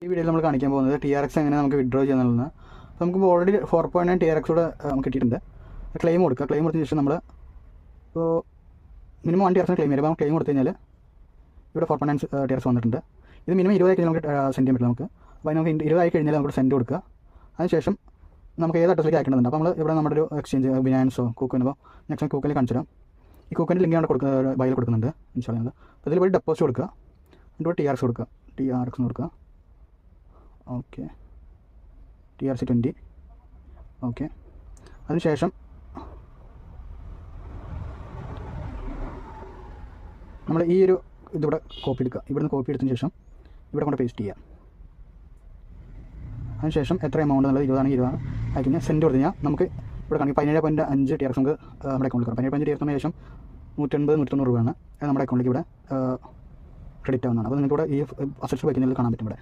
ഈ വീഡിയോയിൽ നമ്മൾ കാണിക്കാൻ പോകുന്നത് TRX എങ്ങനെ നമുക്ക് വിഡ്രോ ചെയ്യുന്നതെന്ന്. അപ്പോൾ നമുക്ക് ഓൾറെഡി 4.9 TRX കൂടെ നമുക്ക് കിട്ടിയിട്ടുണ്ട്. ക്ലെയിം കൊടുക്കുക. ക്ലെയിം കൊടുത്തതിന് ശേഷം നമ്മൾ ഇപ്പോൾ മിനിമം 1 TRX ക്ലെയിം വരും. അപ്പോൾ ക്ലെയിം കൊടുത്തു കഴിഞ്ഞാൽ ഇവിടെ 4.9 TRX വന്നിട്ടുണ്ട്. ഇത് മിനിമം 20 ആയി കഴിഞ്ഞാൽ നമുക്ക് സെൻഡ് ചെയ്യാൻ പറ്റില്ല നമുക്ക്. അപ്പോൾ അതിന് നമുക്ക് 20 ആയി കഴിഞ്ഞാൽ നമുക്ക് സെൻഡ് കൊടുക്കുക. അതിനുശേഷം നമുക്ക് ഏത് അഡ്രസ്സിലേക്ക് അയക്കേണ്ടതുണ്ട്. അപ്പോൾ നമ്മൾ ഇവിടെ നമ്മുടെ ഒരു എക്സ്ചേഞ്ച് ബിനാൻസോ കൂക്കനോ നെക്സ്റ്റ് കൂക്കനിൽ കാണിച്ചു തരാം. ഈ കൂക്കൻ്റെ ലിങ്ക് ആണ് കൊടുക്കുന്നത്, ബൈയിൽ കൊടുക്കുന്നുണ്ട് ഇൻസ്റ്റാൾ ചെയ്യുന്നത്. അപ്പോൾ ഇതിൽ പോയി ഡെപ്പോസിറ്റ് കൊടുക്കുക, എന്നിട്ട് TRX കൊടുക്കുക. TRX കൊടുക്കുക. Okay, TRC20. ഓക്കെ, അതിനുശേഷം നമ്മൾ ഈ ഒരു ഇതിവിടെ കോപ്പി എടുക്കുക. ഇവിടുന്ന് കോപ്പി എടുത്തതിന് ശേഷം ഇവിടെ കൊണ്ട് പേസ്റ്റ് ചെയ്യുക. അതിനുശേഷം എത്ര എമൗണ്ട് എന്നുള്ളത് 20 ആണെങ്കിൽ 20 അയക്കുന്ന സെൻഡ് കൊടുത്തു കഴിഞ്ഞാൽ നമുക്ക് ഇവിടെ കാണിക്കും 17.5 TRX നമുക്ക് നമ്മുടെ അക്കൗണ്ടിൽ കയറും. 17.5 TRX ശേഷം 180-190 രൂപയാണ് നമ്മുടെ അക്കൗണ്ടിലേക്ക് ഇവിടെ ക്രെഡിറ്റ് ആവുന്നതാണ്. അപ്പോൾ നിങ്ങൾക്ക് ഇവിടെ ഈ അസറ്റ്സ് വയ്ക്കുന്നതിൽ കാണാൻ പറ്റും ഇവിടെ.